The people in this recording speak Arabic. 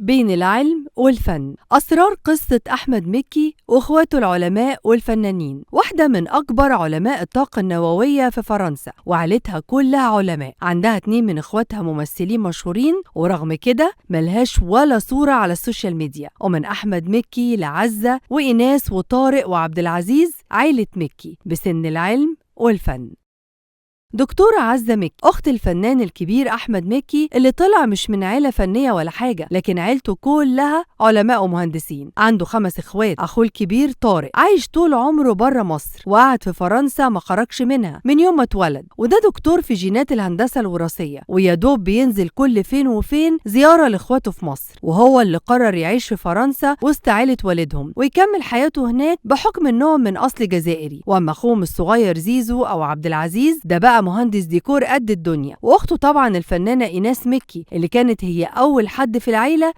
بين العلم والفن. أسرار قصة أحمد مكي وإخواته العلماء والفنانين. واحدة من أكبر علماء الطاقة النووية في فرنسا، وعيلتها كلها علماء. عندها 2 من إخواتها ممثلين مشهورين، ورغم كده ملهاش ولا صورة على السوشيال ميديا. ومن أحمد مكي لعزة وإيناس وطارق وعبد العزيز، عيلة مكي بسن العلم والفن. دكتورة عزة مكي أخت الفنان الكبير أحمد مكي، اللي طلع مش من عيلة فنية ولا حاجة، لكن عيلته كلها علماء ومهندسين. عنده 5 إخوات. أخوه الكبير طارق عايش طول عمره بره مصر، وقعد في فرنسا ما خرجش منها من يوم ما اتولد، وده دكتور في جينات الهندسة الوراثية، ويادوب بينزل كل فين وفين زيارة لإخواته في مصر. وهو اللي قرر يعيش في فرنسا وسط عيلة والدهم ويكمل حياته هناك بحكم إنهم من أصل جزائري. وأما أخوهم الصغير زيزو أو عبد العزيز، ده بقى مهندس ديكور قد الدنيا. واخته طبعا الفنانة إيناس مكي، اللي كانت هي أول حد في العيلة